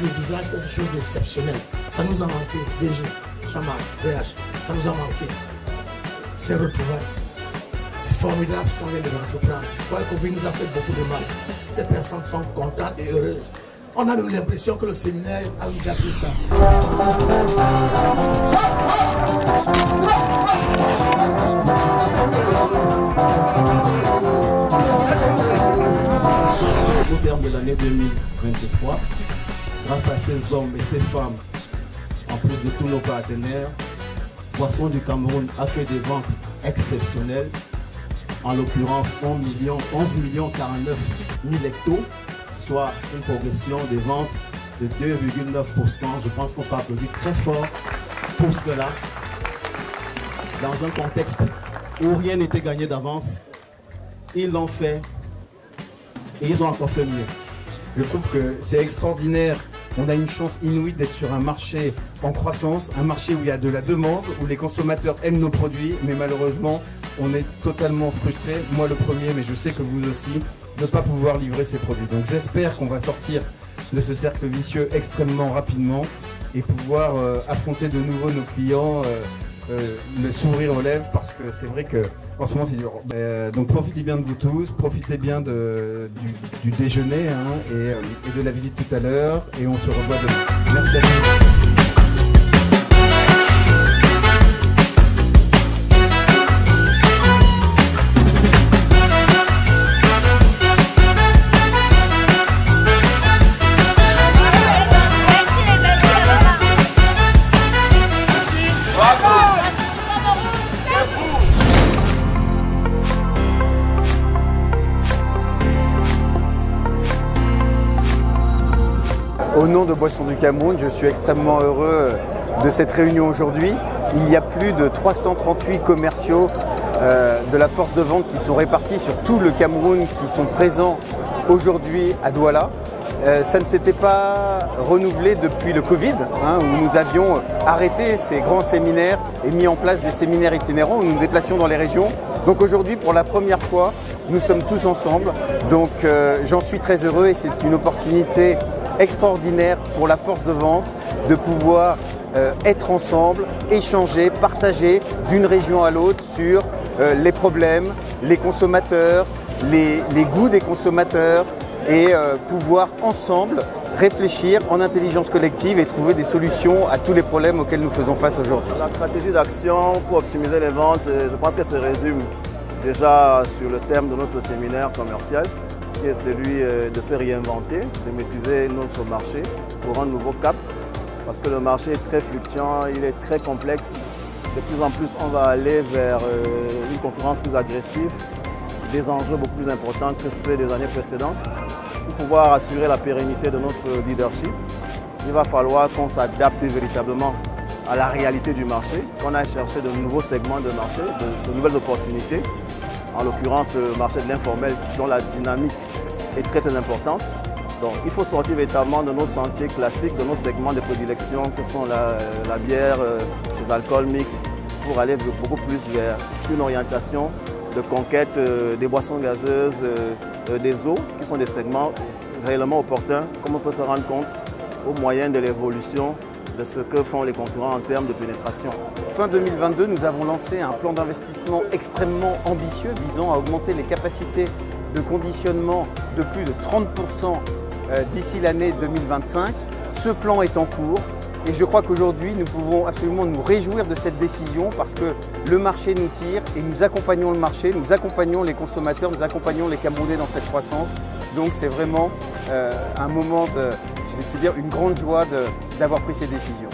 le visage quelque chose d'exceptionnel. Ça nous a manqué, DG, Jean-Marc, DH, ça nous a manqué. C'est retrouvailles. C'est formidable ce qu'on vient de l'entreprendre. Je crois que Covid nous a fait beaucoup de mal. Ces personnes sont contentes et heureuses. On a même l'impression que le séminaire a déjà pris ça. Au terme de l'année 2023, grâce à ces hommes et ces femmes, en plus de tous nos partenaires, Boissons du Cameroun a fait des ventes exceptionnelles. En l'occurrence 11 millions 49 000 hectos, soit une progression des ventes de 2,9%. Je pense qu'on peut applaudir très fort pour cela. Dans un contexte où rien n'était gagné d'avance, ils l'ont fait et ils ont encore fait mieux. Je trouve que c'est extraordinaire. On a une chance inouïe d'être sur un marché en croissance, un marché où il y a de la demande, où les consommateurs aiment nos produits, mais malheureusement, on est totalement frustrés, moi le premier, mais je sais que vous aussi, de ne pas pouvoir livrer ces produits. Donc j'espère qu'on va sortir de ce cercle vicieux extrêmement rapidement et pouvoir affronter de nouveau nos clients, le sourire aux lèvres, parce que c'est vrai qu'en ce moment c'est dur. Donc profitez bien de vous tous, profitez bien du déjeuner et de la visite tout à l'heure, et on se revoit demain. Merci à vous. Au nom de Boissons du Cameroun, je suis extrêmement heureux de cette réunion aujourd'hui. Il y a plus de 338 commerciaux de la force de vente qui sont répartis sur tout le Cameroun, qui sont présents aujourd'hui à Douala. Ça ne s'était pas renouvelé depuis le Covid, où nous avions arrêté ces grands séminaires et mis en place des séminaires itinérants où nous nous déplacions dans les régions. Donc aujourd'hui, pour la première fois, nous sommes tous ensemble. Donc j'en suis très heureux et c'est une opportunité extraordinaire pour la force de vente de pouvoir être ensemble, échanger, partager d'une région à l'autre sur les problèmes, les consommateurs, les goûts des consommateurs et pouvoir ensemble réfléchir en intelligence collective et trouver des solutions à tous les problèmes auxquels nous faisons face aujourd'hui. La stratégie d'action pour optimiser les ventes, je pense que se résume déjà sur le thème de notre séminaire commercial, qui est celui de se réinventer, de maîtriser notre marché pour un nouveau cap, parce que le marché est très fluctuant, il est très complexe. De plus en plus, on va aller vers une concurrence plus agressive, des enjeux beaucoup plus importants que ceux des années précédentes. Pour pouvoir assurer la pérennité de notre leadership, il va falloir qu'on s'adapte véritablement à la réalité du marché, qu'on aille chercher de nouveaux segments de marché, de nouvelles opportunités. En l'occurrence, le marché de l'informel, dont la dynamique est très très importante. Donc il faut sortir véritablement de nos sentiers classiques, de nos segments de prédilection que sont la bière, les alcools mixtes, pour aller beaucoup plus vers une orientation de conquête des boissons gazeuses, des eaux, qui sont des segments réellement opportuns, comme on peut se rendre compte au moyen de l'évolution de ce que font les concurrents en termes de pénétration. Fin 2022, nous avons lancé un plan d'investissement extrêmement ambitieux visant à augmenter les capacités de conditionnement de plus de 30% d'ici l'année 2025. Ce plan est en cours et je crois qu'aujourd'hui nous pouvons absolument nous réjouir de cette décision parce que le marché nous tire et nous accompagnons le marché, nous accompagnons les consommateurs, nous accompagnons les Camerounais dans cette croissance. Donc c'est vraiment un moment de, je sais dire, une grande joie d'avoir pris ces décisions.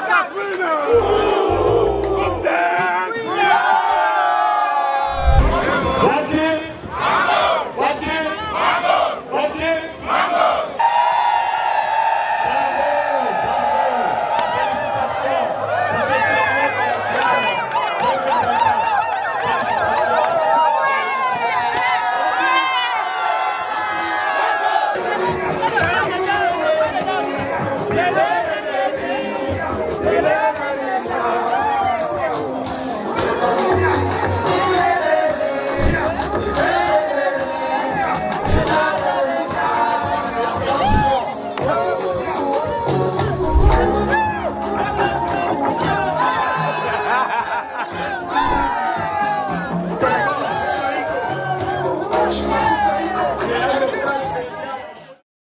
Cameroun!